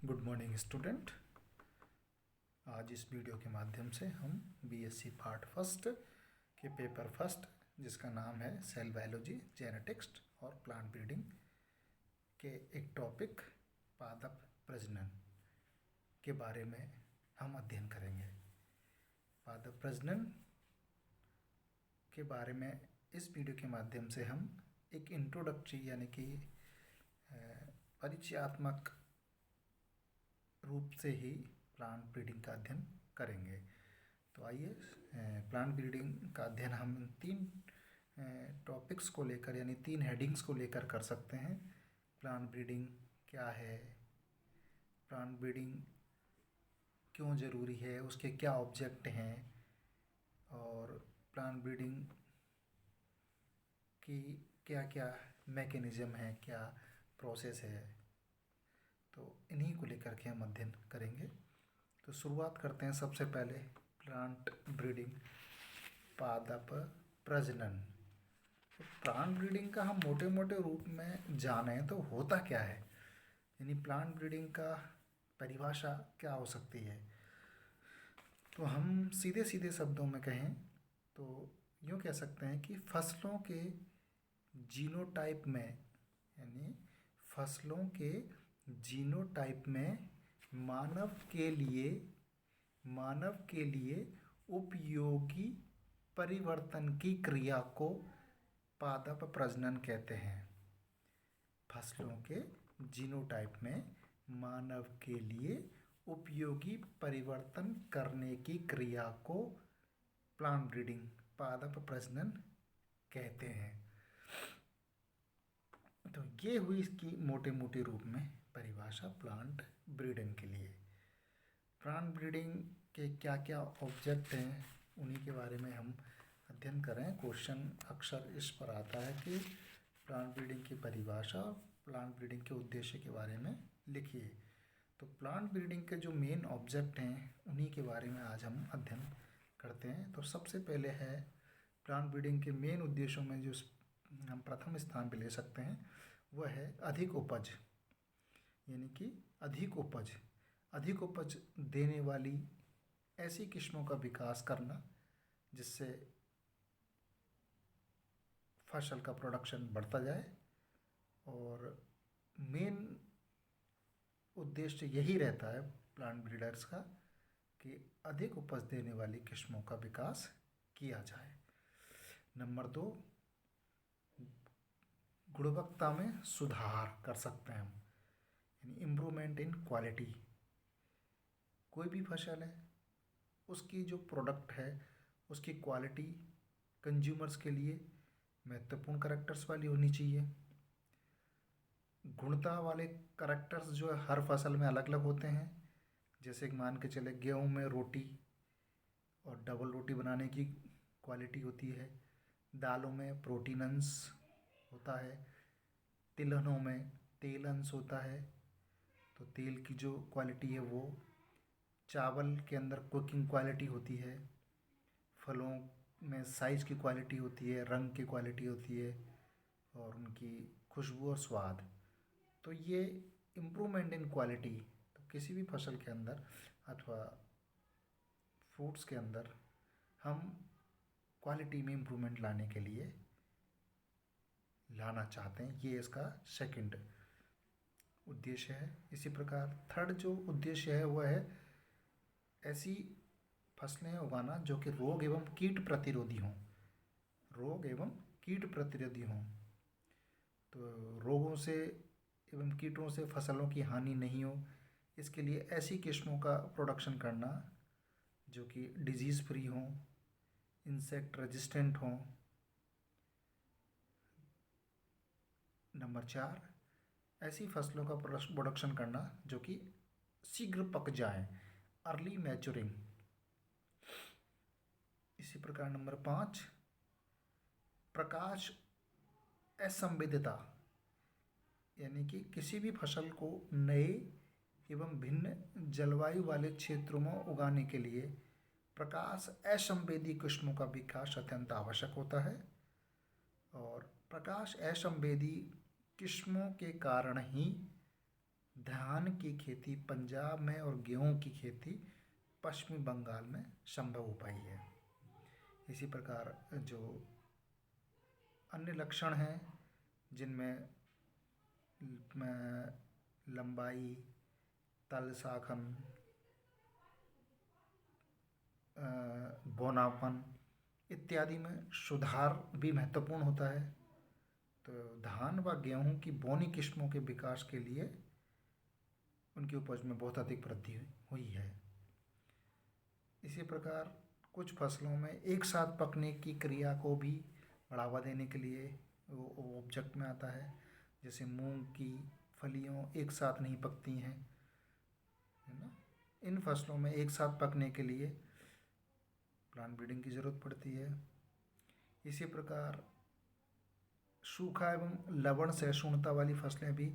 Good morning student. आज इस video के माध्यम से हम बीएससी पार्ट फर्स्ट के पेपर फर्स्ट, जिसका नाम है सेल बायोलॉजी, जेनेटिक्स और प्लांट ब्रीडिंग के एक टॉपिक पादप प्रजनन के बारे में हम अध्ययन करेंगे। पादप प्रजनन के बारे में इस वीडियो के माध्यम से हम एक इंट्रोडक्टरी यानी कि परिचयात्मक रूप से ही प्लांट ब्रीडिंग का अध्ययन करेंगे। तो आइए प्लांट ब्रीडिंग का अध्ययन हम तीन टॉपिक्स को लेकर यानी तीन हेडिंग्स को लेकर कर सकते हैं। प्लांट ब्रीडिंग क्या है, प्लांट ब्रीडिंग क्यों ज़रूरी है, उसके क्या ऑब्जेक्ट हैं और प्लांट ब्रीडिंग की क्या क्या मैकेनिज़्म है, क्या प्रोसेस है, तो इन्हीं को लेकर के हम अध्ययन करेंगे। तो शुरुआत करते हैं सबसे पहले प्लांट ब्रीडिंग, पादप प्रजनन। तो प्लांट ब्रीडिंग का हम मोटे मोटे रूप में जानें तो होता क्या है, यानी प्लांट ब्रीडिंग का परिभाषा क्या हो सकती है। तो हम सीधे सीधे शब्दों में कहें तो यूँ कह सकते हैं कि फसलों के जीनोटाइप में, यानी फसलों के जीनोटाइप में मानव के लिए उपयोगी परिवर्तन की क्रिया को पादप प्रजनन कहते हैं। फसलों के जीनोटाइप में मानव के लिए उपयोगी परिवर्तन करने की क्रिया को प्लांट ब्रीडिंग, पादप प्रजनन कहते हैं। तो ये हुई इसकी मोटे मोटे रूप में परिभाषा प्लांट ब्रीडिंग के लिए। प्लांट ब्रीडिंग के क्या क्या ऑब्जेक्ट हैं उन्हीं के बारे में हम अध्ययन करें। क्वेश्चन अक्सर इस पर आता है कि प्लांट ब्रीडिंग की परिभाषा और प्लांट ब्रीडिंग के उद्देश्य के बारे में लिखिए। तो प्लांट ब्रीडिंग के जो मेन ऑब्जेक्ट हैं उन्हीं के बारे में आज हम अध्ययन करते हैं। तो सबसे पहले है प्लांट ब्रीडिंग के मेन उद्देश्यों में जो हम प्रथम स्थान पर ले सकते हैं वह है अधिक उपज, यानी कि अधिक उपज देने वाली ऐसी किस्मों का विकास करना जिससे फसल का प्रोडक्शन बढ़ता जाए। और मेन उद्देश्य यही रहता है प्लांट ब्रीडर्स का कि अधिक उपज देने वाली किस्मों का विकास किया जाए। नंबर 2, गुणवत्ता में सुधार कर सकते हैं हम, यानी इम्प्रूवमेंट इन क्वालिटी। कोई भी फसल है उसकी जो प्रोडक्ट है उसकी क्वालिटी कंज्यूमर्स के लिए महत्वपूर्ण करैक्टर्स वाली होनी चाहिए। गुणता वाले करैक्टर्स जो है हर फसल में अलग अलग होते हैं। जैसे कि मान के चले गेहूं में रोटी और डबल रोटी बनाने की क्वालिटी होती है, दालों में प्रोटीन अंश होता है, तिलहनों में तेल अंश होता है, तो तेल की जो क्वालिटी है वो, चावल के अंदर कुकिंग क्वालिटी होती है, फलों में साइज़ की क्वालिटी होती है, रंग की क्वालिटी होती है और उनकी खुशबू और स्वाद। तो ये इम्प्रूवमेंट इन क्वालिटी, तो किसी भी फसल के अंदर अथवा फ्रूट्स के अंदर हम क्वालिटी में इम्प्रूवमेंट लाने के लिए लाना चाहते हैं, ये इसका सेकंड उद्देश्य है। इसी प्रकार थर्ड जो उद्देश्य है वह है ऐसी फसलें उगाना जो कि रोग एवं कीट प्रतिरोधी हों। तो रोगों से एवं कीटों से फसलों की हानि नहीं हो, इसके लिए ऐसी किस्मों का प्रोडक्शन करना जो कि डिजीज़ फ्री हों, इंसेक्ट रेजिस्टेंट हों। नंबर 4, ऐसी फसलों का प्रोडक्शन करना जो कि शीघ्र पक जाएं, अर्ली मैच्योरिंग। इसी प्रकार नंबर 5, प्रकाश असंवेदिता, यानी कि किसी भी फसल को नए एवं भिन्न जलवायु वाले क्षेत्रों में उगाने के लिए प्रकाश असंवेदी किस्मों का विकास अत्यंत आवश्यक होता है। और प्रकाश असंवेदी किस्मों के कारण ही धान की खेती पंजाब में और गेहूं की खेती पश्चिमी बंगाल में संभव हो पाई है। इसी प्रकार जो अन्य लक्षण हैं जिनमें लंबाई, तल शाखन, बौनापन इत्यादि में सुधार भी महत्वपूर्ण होता है। तो धान व गेहूं की बौनी किस्मों के विकास के लिए उनकी उपज में बहुत अधिक वृद्धि हुई है। इसी प्रकार कुछ फसलों में एक साथ पकने की क्रिया को भी बढ़ावा देने के लिए वो ऑब्जेक्ट में आता है। जैसे मूंग की फलियों एक साथ नहीं पकती हैं, है ना। इन फसलों में एक साथ पकने के लिए प्लांट ब्रीडिंग की ज़रूरत पड़ती है। इसी प्रकार सूखा एवं लवण सहिष्णुता वाली फसलें भी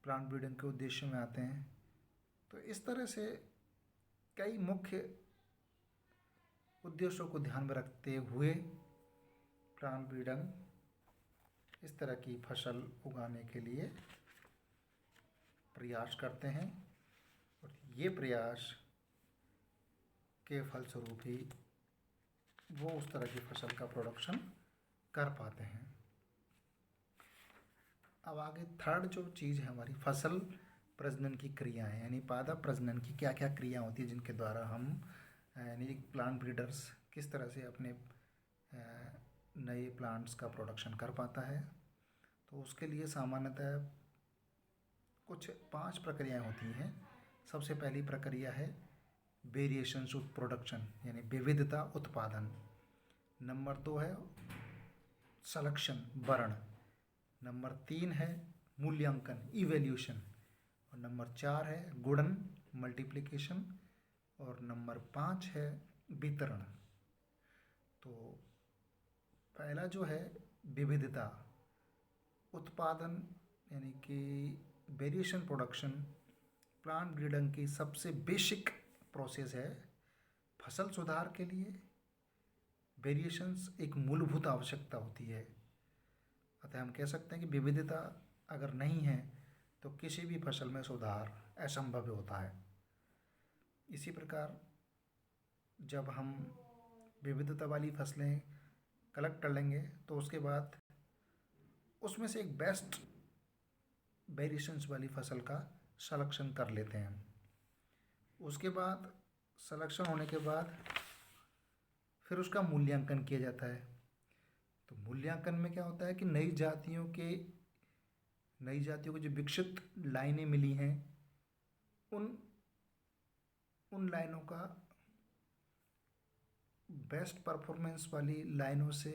प्लांट ब्रीडिंग के उद्देश्य में आते हैं। तो इस तरह से कई मुख्य उद्देश्यों को ध्यान में रखते हुए प्लांट ब्रीडिंग इस तरह की फसल उगाने के लिए प्रयास करते हैं और ये प्रयास के फलस्वरूप ही वो उस तरह की फसल का प्रोडक्शन कर पाते हैं। अब आगे थर्ड जो चीज़ है हमारी फसल प्रजनन की क्रियाएं, यानी पादप प्रजनन की क्या क्या क्रिया होती है जिनके द्वारा हम यानी प्लांट ब्रीडर्स किस तरह से अपने नए प्लांट्स का प्रोडक्शन कर पाता है। तो उसके लिए सामान्यतः कुछ 5 प्रक्रियाएं होती हैं। सबसे पहली प्रक्रिया है वेरिएशंस ऑफ प्रोडक्शन, यानी विविधता उत्पादन। नंबर 2 है सलेक्शन, वर्ण। नंबर 3 है मूल्यांकन, इवैल्यूएशन। और नंबर 4 है गुणन, मल्टीप्लिकेशन। और नंबर 5 है वितरण। तो पहला जो है विविधता उत्पादन, यानी कि वेरिएशन प्रोडक्शन प्लांट ब्रीडिंग की सबसे बेसिक प्रोसेस है। फसल सुधार के लिए वेरिएशंस एक मूलभूत आवश्यकता होती है। अतः हम कह सकते हैं कि विविधता अगर नहीं है तो किसी भी फसल में सुधार असंभव होता है। इसी प्रकार जब हम विविधता वाली फसलें कलेक्ट कर लेंगे तो उसके बाद उसमें से एक बेस्ट वेरिएशंस वाली फसल का सलेक्शन कर लेते हैं। उसके बाद सलेक्शन होने के बाद फिर उसका मूल्यांकन किया जाता है। तो मूल्यांकन में क्या होता है कि नई जातियों को जो विकसित लाइनें मिली हैं उन लाइनों का बेस्ट परफॉर्मेंस वाली लाइनों से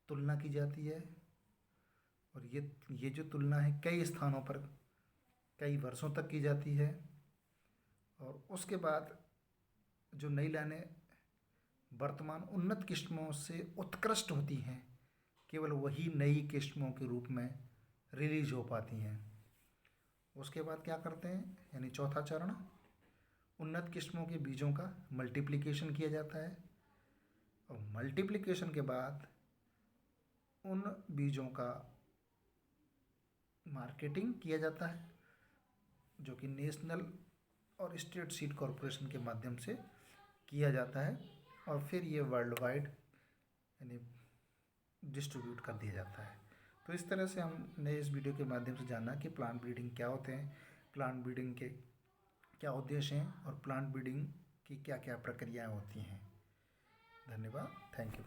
तुलना की जाती है। और ये जो तुलना है कई स्थानों पर कई वर्षों तक की जाती है। और उसके बाद जो नई लाइनें वर्तमान उन्नत किस्मों से उत्कृष्ट होती हैं केवल वही नई किस्मों के रूप में रिलीज हो पाती हैं। उसके बाद क्या करते हैं, यानी चौथा चरण, उन्नत किस्मों के बीजों का मल्टीप्लिकेशन किया जाता है। और मल्टीप्लिकेशन के बाद उन बीजों का मार्केटिंग किया जाता है जो कि नेशनल और स्टेट सीड कॉरपोरेशन के माध्यम से किया जाता है। और फिर ये वर्ल्ड वाइड यानी डिस्ट्रीब्यूट कर दिया जाता है। तो इस तरह से हमने इस वीडियो के माध्यम से जाना कि प्लांट ब्रीडिंग क्या होते हैं, प्लांट ब्रीडिंग के क्या उद्देश्य हैं और प्लांट ब्रीडिंग की क्या क्या प्रक्रियाएं होती हैं। धन्यवाद, थैंक यू।